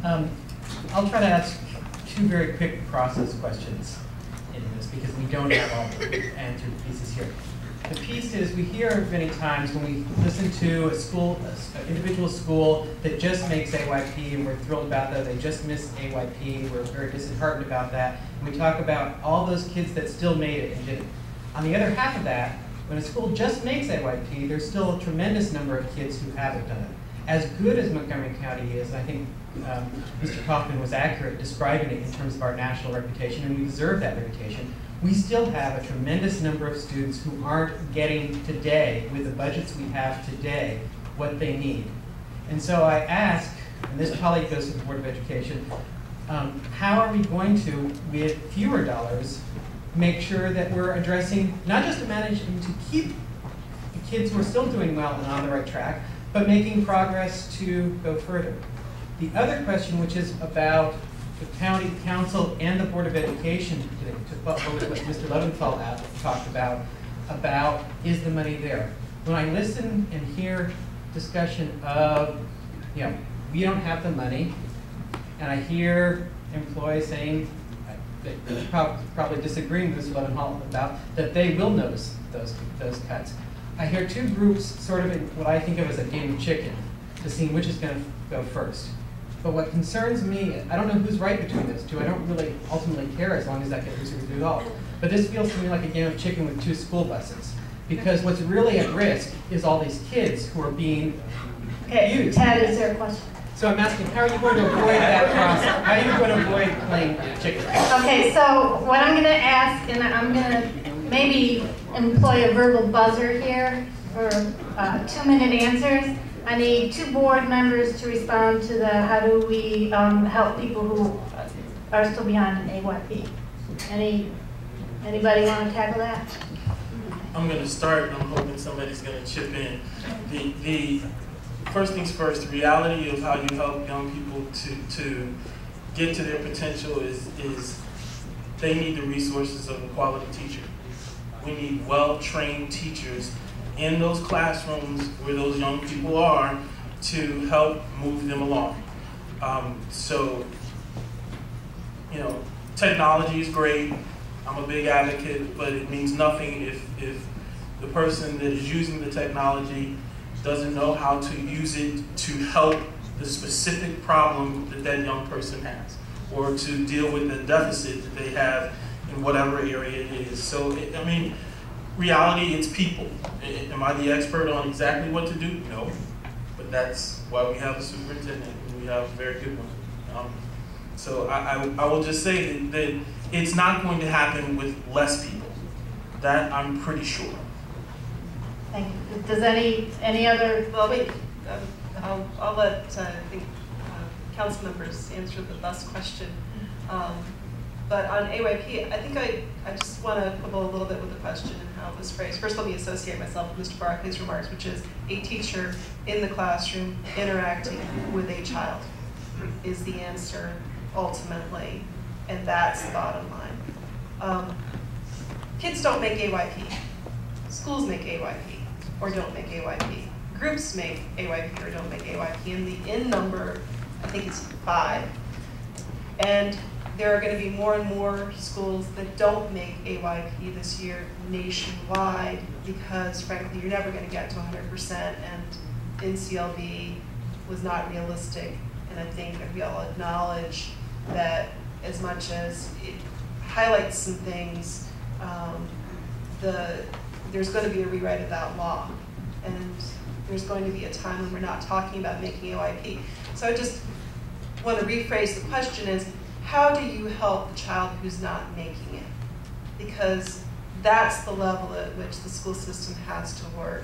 I'll try to ask two very quick process questions in this because we don't have all the answered pieces here. The piece is we hear many times when we listen to a school, an individual school that just makes AYP and we're thrilled about that, they just missed AYP, we're very disheartened about that, and we talk about all those kids that still made it and didn't. On the other half of that, when a school just makes AYP, there's still a tremendous number of kids who haven't done it. As good as Montgomery County is, and I think Mr. Kaufman was accurate describing it in terms of our national reputation, and we deserve that reputation, we still have a tremendous number of students who aren't getting today, with the budgets we have today, what they need. And so I ask, and this probably goes to the Board of Education, how are we going to, with fewer dollars, make sure that we're addressing, not just to manage and to keep the kids who are still doing well and on the right track, but making progress to go further. The other question, which is about the county council and the Board of Education, to follow with what Mr. Leventhal talked about is the money there? When I listen and hear discussion of, we don't have the money, and I hear employees saying, probably disagreeing with Mr. Leventhal about, that they will notice those cuts. I hear two groups sort of in what I think of as a game of chicken to see which is going to go first. But what concerns me, I don't know who's right between those two. I don't really ultimately care as long as that gets resolved. But this feels to me like a game of chicken with two school buses. Because what's really at risk is all these kids who are being used. Ted, is there a question? So I'm asking, how are you going to avoid that process? How are you going to avoid playing chicken? Okay, so what I'm going to ask, and I'm going to maybe employ a verbal buzzer here for 2-minute answers. I need 2 board members to respond to the how do we help people who are still behind in AYP. Anybody want to tackle that? I'm going to start, and I'm hoping somebody's going to chip in. The first things first, the reality of how you help young people to get to their potential is they need the resources of a quality teacher. We need well-trained teachers in those classrooms where those young people are to help move them along. Technology is great. I'm a big advocate, but it means nothing if the person that is using the technology doesn't know how to use it to help the specific problem that that young person has, or to deal with the deficit that they have in whatever area it is. So, reality, it's people. Am I the expert on exactly what to do? No, but that's why we have a superintendent, and we have a very good one. So I will just say that it's not going to happen with less people. That I'm pretty sure. Thank you. Does any other? Well, wait. I'll let council members answer the bus question. But on AYP, I think I just want to quibble a little bit with the question and how it was phrased. First, let me associate myself with Mr. Barclay's remarks, which is a teacher in the classroom interacting with a child is the answer ultimately, and that's the bottom line. Kids don't make AYP. Schools make AYP or don't make AYP. Groups make AYP or don't make AYP, and the N number, I think it's 5. And there are going to be more and more schools that don't make AYP this year nationwide because, frankly, you're never going to get to 100%, and NCLB was not realistic. And I think that we all acknowledge that as much as it highlights some things, there's going to be a rewrite of that law. And there's going to be a time when we're not talking about making AYP. So I just want to rephrase the question is, how do you help the child who's not making it? Because that's the level at which the school system has to work.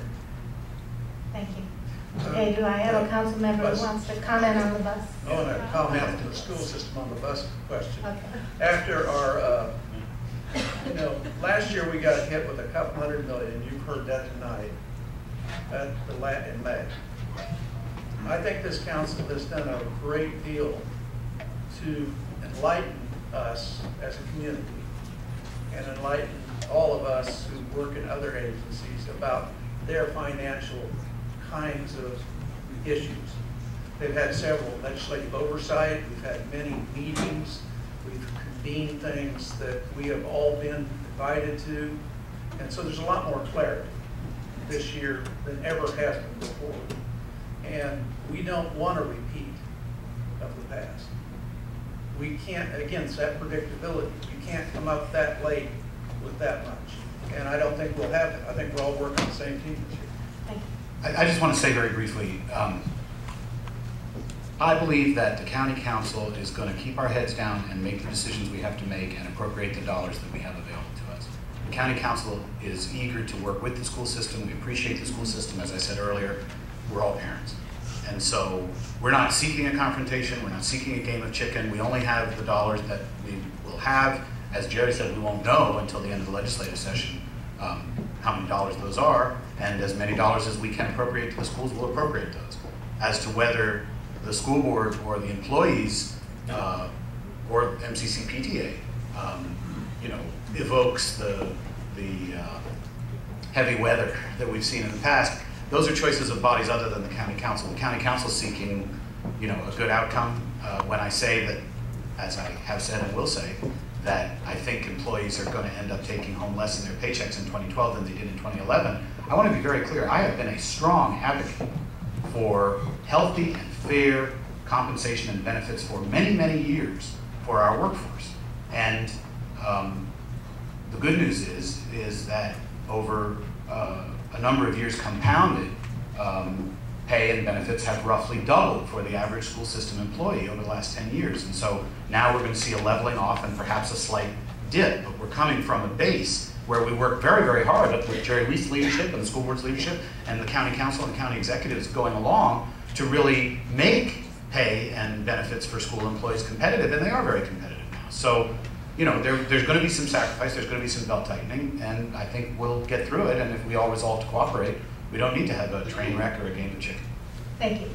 Thank you. Okay, do I have a council member who wants to comment on the bus? I want to comment to the school system on the bus question. Okay. After our, last year we got hit with a couple $100 million. You've heard that tonight in May. I think this council has done a great deal to enlighten us as a community and enlighten all of us who work in other agencies about their financial kinds of issues. They've had several legislative oversight. We've had many meetings. We've convened things that we have all been invited to. And so there's a lot more clarity this year than ever has been before. And we don't want a repeat of the past. We can't, again, it's that predictability. You can't come up that late with that much. And I don't think we'll have it. I think we're all working on the same team this year. Thank you. I just want to say very briefly, I believe that the county council is going to keep our heads down and make the decisions we have to make and appropriate the dollars that we have available to us. The county council is eager to work with the school system. We appreciate the school system. As I said earlier, we're all parents. And so we're not seeking a confrontation. We're not seeking a game of chicken. We only have the dollars that we will have. As Jerry said, we won't know until the end of the legislative session how many dollars those are. And as many dollars as we can appropriate to the schools, we'll appropriate those. As to whether the school board or the employees or MCC PTA, evokes the heavy weather that we've seen in the past, those are choices of bodies other than the county council. The county council is seeking, a good outcome. When I say that, as I have said and will say, that I think employees are going to end up taking home less in their paychecks in 2012 than they did in 2011, I want to be very clear. I have been a strong advocate for healthy and fair compensation and benefits for many, many years for our workforce. And the good news is that over a number of years compounded, pay and benefits have roughly doubled for the average school system employee over the last 10 years. And so now we're going to see a leveling off and perhaps a slight dip, but we're coming from a base where we work very, very hard with Jerry Lee's leadership and the school board's leadership and the county council and county executives going along to really make pay and benefits for school employees competitive, and they are very competitive now. So, there's going to be some sacrifice, there's going to be some belt tightening, and I think we'll get through it, and if we all resolve to cooperate, we don't need to have a train wreck or a game of chicken. Thank you.